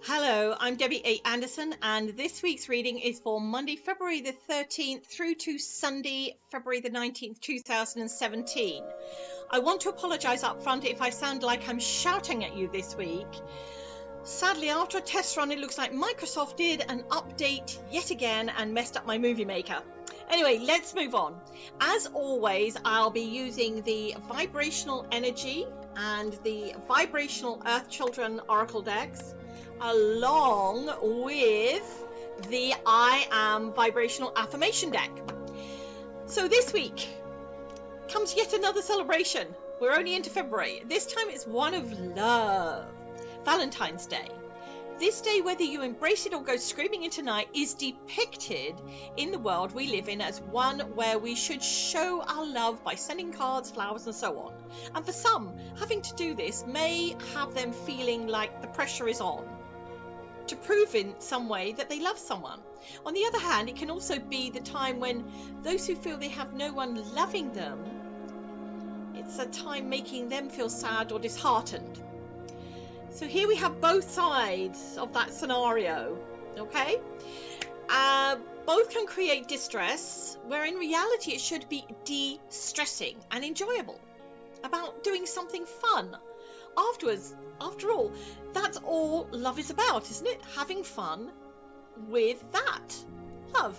Hello, I'm Debbie A. Anderson, and this week's reading is for Monday, February the 13th through to Sunday, February the 19th, 2017. I want to apologise up front if I sound like I'm shouting at you this week. Sadly, after a test run, it looks like Microsoft did an update yet again and messed up my movie maker. Anyway, let's move on. As always, I'll be using the Vibrational Energy and the Vibrational Earth Children Oracle decks, along with the I Am Vibrational Affirmation deck. So this week comes yet another celebration. We're only into February. This time it's one of love. Valentine's Day. This day, whether you embrace it or go screaming into night, is depicted in the world we live in as one where we should show our love by sending cards, flowers and so on. And for some, having to do this may have them feeling like the pressure is on to prove in some way that they love someone. On the other hand, it can also be the time when those who feel they have no one loving them, it's a time making them feel sad or disheartened. So here we have both sides of that scenario, okay? Both can create distress, where in reality it should be de-stressing and enjoyable, about doing something fun. Afterwards, after all, that's all love is about, isn't it? Having fun with that love.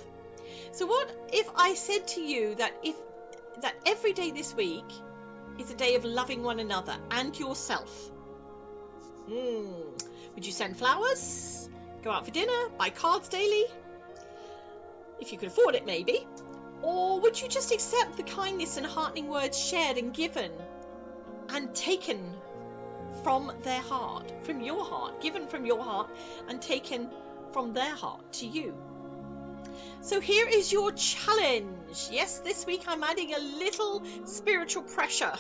So what if I said to you that every day this week is a day of loving one another and yourself? Would you send flowers, go out for dinner, buy cards daily, if you could afford it maybe? Or would you just accept the kindness and heartening words shared and given and taken from their heart, from your heart, given from your heart and taken from their heart to you? So here is your challenge. Yes, this week I'm adding a little spiritual pressure.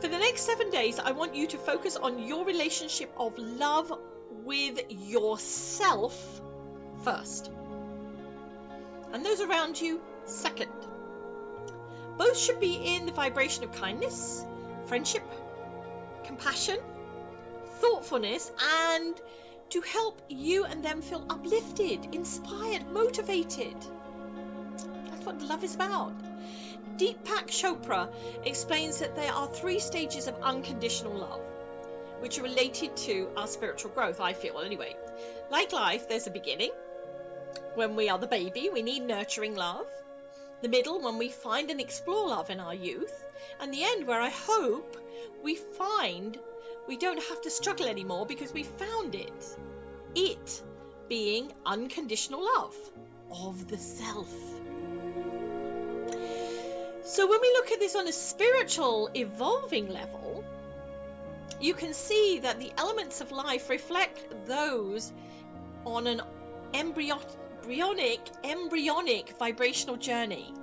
For the next 7 days, I want you to focus on your relationship of love with yourself first, and those around you second. Both should be in the vibration of kindness, friendship, compassion, thoughtfulness, and to help you and them feel uplifted, inspired, motivated. That's what love is about. Deepak Chopra explains that there are 3 stages of unconditional love, which are related to our spiritual growth, I feel anyway. Like life, there's a beginning. When we are the baby, we need nurturing love. The middle, when we find and explore love in our youth. And the end, where I hope we find we don't have to struggle anymore because we found it. It being unconditional love of the self. So when we look at this on a spiritual evolving level, you can see that the elements of life reflect those on an embryonic vibrational journey.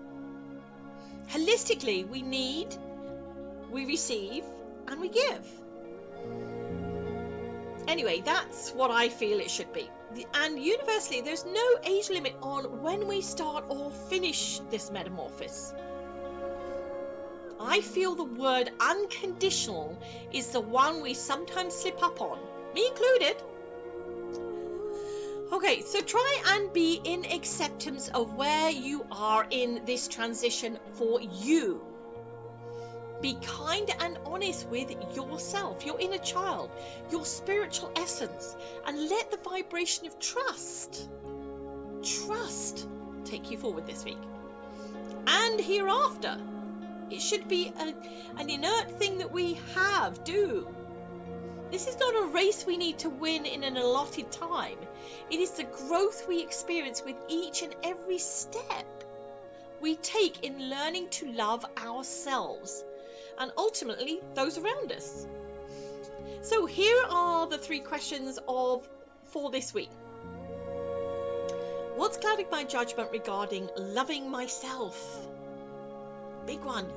Holistically, we need, we receive, and we give. Anyway, that's what I feel it should be. And universally, there's no age limit on when we start or finish this metamorphosis. I feel the word unconditional is the one we sometimes slip up on, me included. Okay, so try and be in acceptance of where you are in this transition for you. Be kind and honest with yourself, your inner child, your spiritual essence, and let the vibration of trust take you forward this week and hereafter. It should be an inert thing that we do. This is not a race we need to win in an allotted time. It is the growth we experience with each and every step we take in learning to love ourselves and ultimately those around us. So here are the 3 questions for this week. What's clouding my judgment regarding loving myself? Big one.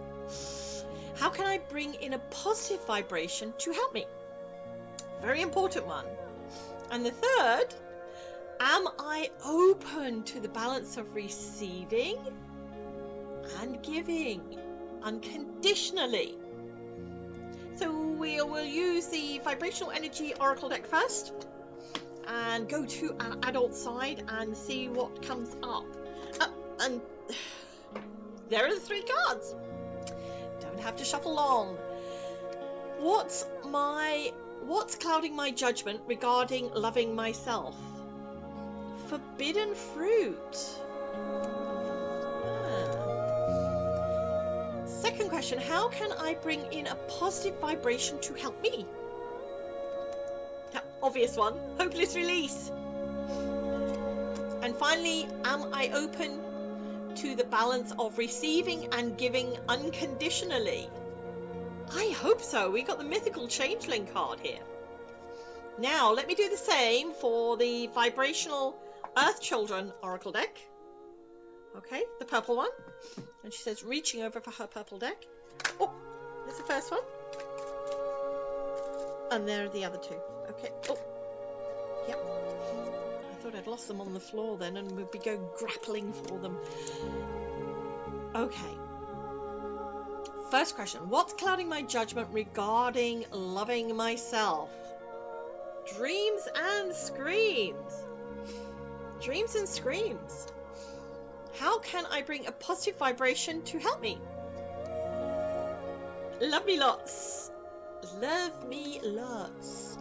How can I bring in a positive vibration to help me? Very important one. And the third, am I open to the balance of receiving and giving unconditionally? So we'll use the Vibrational Energy Oracle deck first. and go to our adult side and see what comes up. And there are the 3 cards. Don't have to shuffle long. What's clouding my judgment regarding loving myself? Forbidden fruit. Second question, how can I bring in a positive vibration to help me? Obvious one, hopeless release. And finally, am I open to the balance of receiving and giving unconditionally? I hope so. We got the mythical changeling card here. Now, let me do the same for the Vibrational Earth Children Oracle deck. Okay, the purple one. And she says, reaching over for her purple deck. Oh, there's the first one. And there are the other 2. Okay. Oh, yep. I thought I'd lost them on the floor then and we'd be going grappling for them. Okay. First question. What's clouding my judgment regarding loving myself? Dreams and screams. Dreams and screams. How can I bring a positive vibration to help me? Love me lots. Love me lots.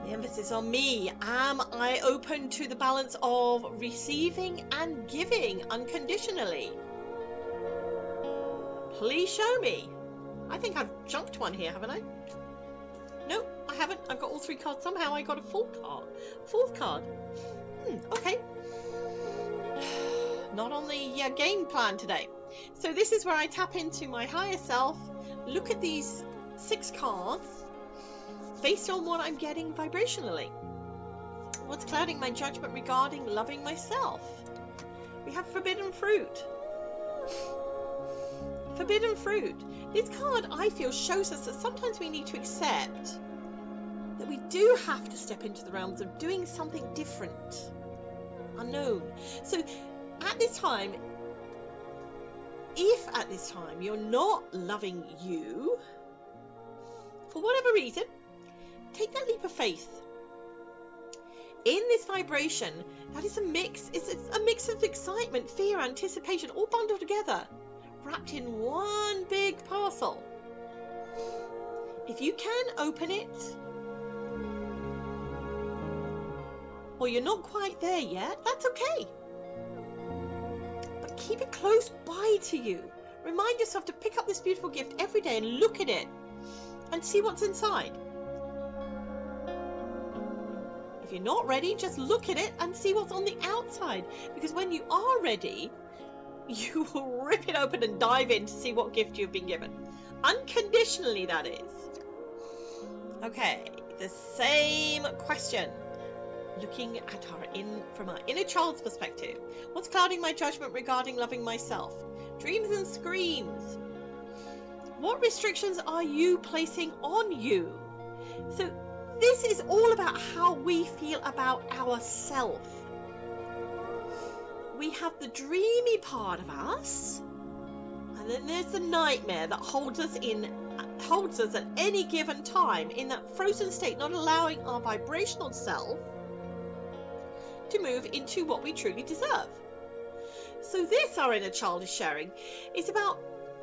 The emphasis on me. Am I open to the balance of receiving and giving unconditionally? Please show me. I think I've jumped one here, haven't I? No, I haven't. I've got all 3 cards. Somehow I got a fourth card. Okay. Not on the game plan today. So this is where I tap into my higher self, look at these 6 cards based on what I'm getting vibrationally. What's clouding my judgment regarding loving myself? We have forbidden fruit. Forbidden fruit. This card, I feel, shows us that sometimes we need to accept that we do have to step into the realms of doing something different, unknown. So at this time, if at this time you're not loving you, for whatever reason, take that leap of faith. In this vibration, that is a mix. It's a mix of excitement, fear, anticipation, all bundled together, wrapped in one big parcel. If you can open it, or you're not quite there yet, that's okay. But keep it close by to you. Remind yourself to pick up this beautiful gift every day and look at it and see what's inside. If you're not ready, just look at it and see what's on the outside. Because when you are ready, you will rip it open and dive in to see what gift you've been given. Unconditionally, that is. Okay, the same question. Looking at from our inner child's perspective. What's clouding my judgment regarding loving myself? Dreams and screams. What restrictions are you placing on you? So this is all about how we feel about ourselves. We have the dreamy part of us, and then there's the nightmare that holds us at any given time in that frozen state, not allowing our vibrational self to move into what we truly deserve. So this, our inner child is sharing, is about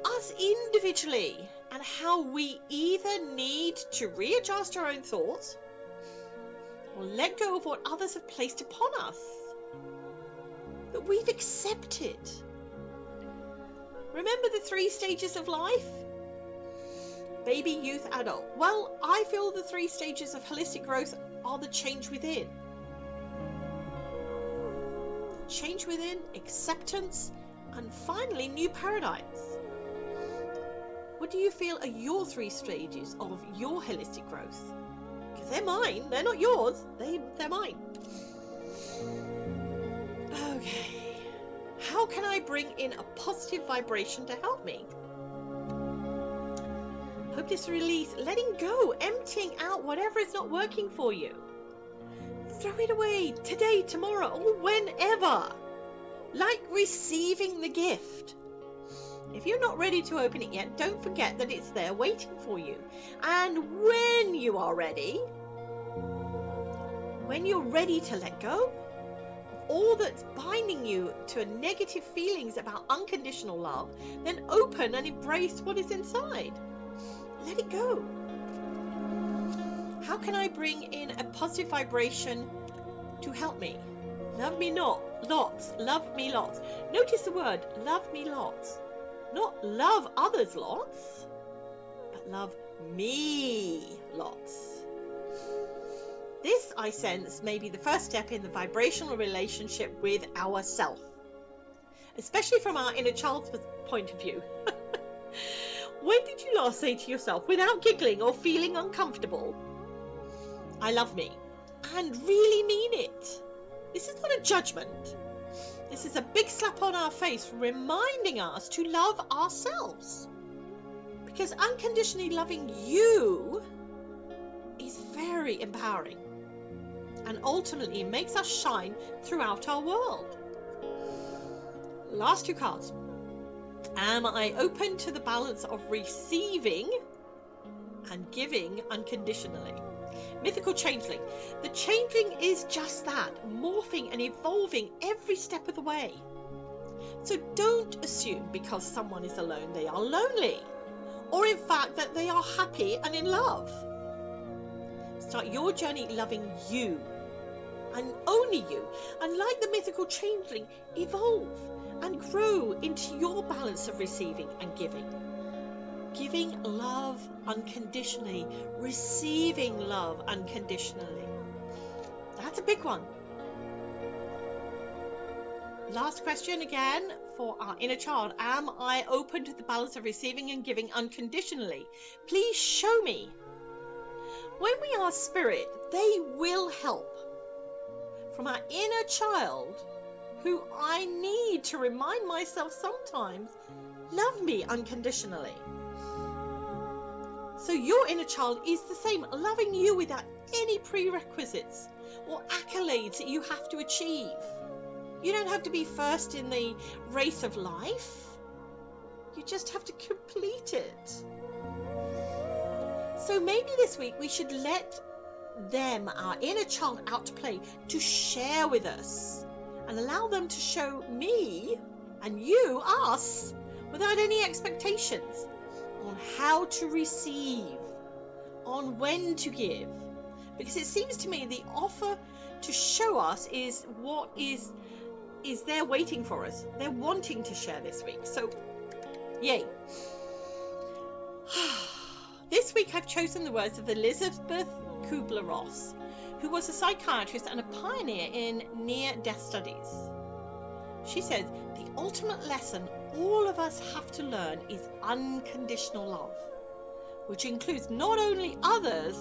us individually and how we either need to readjust our own thoughts or let go of what others have placed upon us that we've accepted. Remember the 3 stages of life? Baby, youth, adult. Well, I feel the 3 stages of holistic growth are the change within. Change within, acceptance, and finally new paradigms. What do you feel are your 3 stages of your holistic growth? Because they're mine, they're not yours, they're mine. Okay, how can I bring in a positive vibration to help me? Hope this release, letting go, emptying out whatever is not working for you. Throw it away today, tomorrow, or whenever. Like receiving the gift. If you're not ready to open it yet, don't forget that it's there waiting for you. And when you are ready, when you're ready to let go of all that's binding you to negative feelings about unconditional love, then open and embrace what is inside. Let it go. How can I bring in a positive vibration to help me? Love me lots. Love me lots. Notice the word love me lots. Not love others lots, but love me lots. This, I sense, may be the first step in the vibrational relationship with ourself, especially from our inner child's point of view. When did you last say to yourself, without giggling or feeling uncomfortable, I love me, and really mean it? This is not a judgment. This is a big slap on our face, reminding us to love ourselves. Because unconditionally loving you is very empowering, and ultimately makes us shine throughout our world. Last two cards. Am I open to the balance of receiving and giving unconditionally? Mythical changeling. The changeling is just that, morphing and evolving every step of the way. So don't assume because someone is alone they are lonely, or in fact that they are happy and in love. Start your journey loving you, and only you, and like the mythical changeling, evolve and grow into your balance of receiving and giving. Giving love unconditionally, receiving love unconditionally. That's a big one. Last question again for our inner child. Am I open to the balance of receiving and giving unconditionally? Please show me. When we are spirit, they will help. From our inner child, who I need to remind myself sometimes, love me unconditionally. So your inner child is the same, loving you without any prerequisites or accolades that you have to achieve. You don't have to be first in the race of life. You just have to complete it. So maybe this week we should let them, our inner child, out to play, to share with us, and allow them to show me and you, us, without any expectations, on how to receive, on when to give. Because it seems to me the offer to show us is what is there waiting for us. They're wanting to share this week. So, yay. This week I've chosen the words of Elizabeth Kubler-Ross, who was a psychiatrist and a pioneer in near-death studies. She says, the ultimate lesson all of us have to learn is unconditional love, which includes not only others,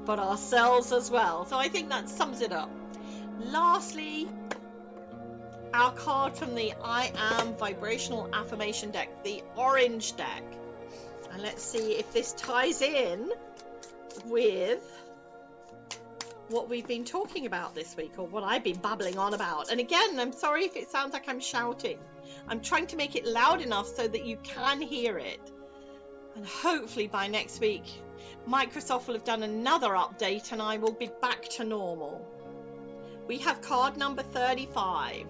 but ourselves as well. So I think that sums it up. Lastly, our card from the I Am Vibrational Affirmation deck, the orange deck. And let's see if this ties in with what we've been talking about this week, or what I've been babbling on about. And again, I'm sorry if it sounds like I'm shouting. I'm trying to make it loud enough so that you can hear it. And hopefully by next week, Microsoft will have done another update and I will be back to normal. We have card number 35.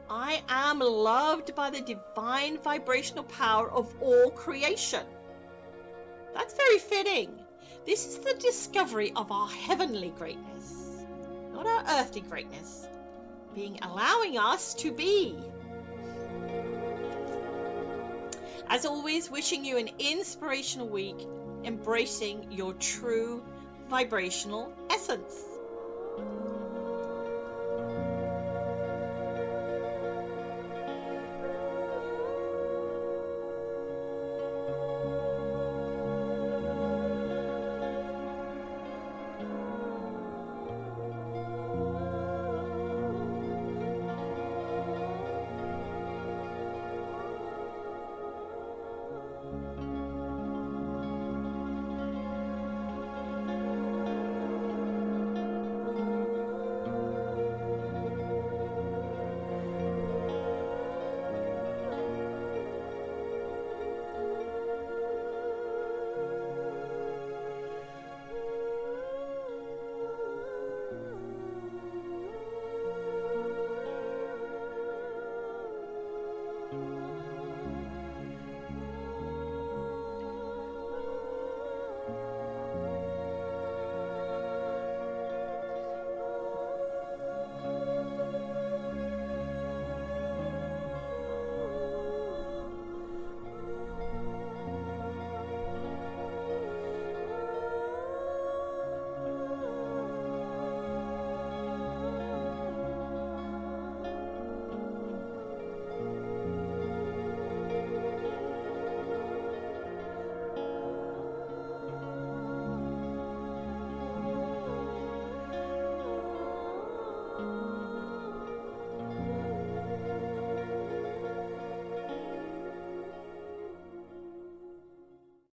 I am loved by the divine vibrational power of all creation. That's very fitting. This is the discovery of our heavenly greatness, not our earthly greatness, allowing us to be. As always, wishing you an inspirational week, embracing your true vibrational essence.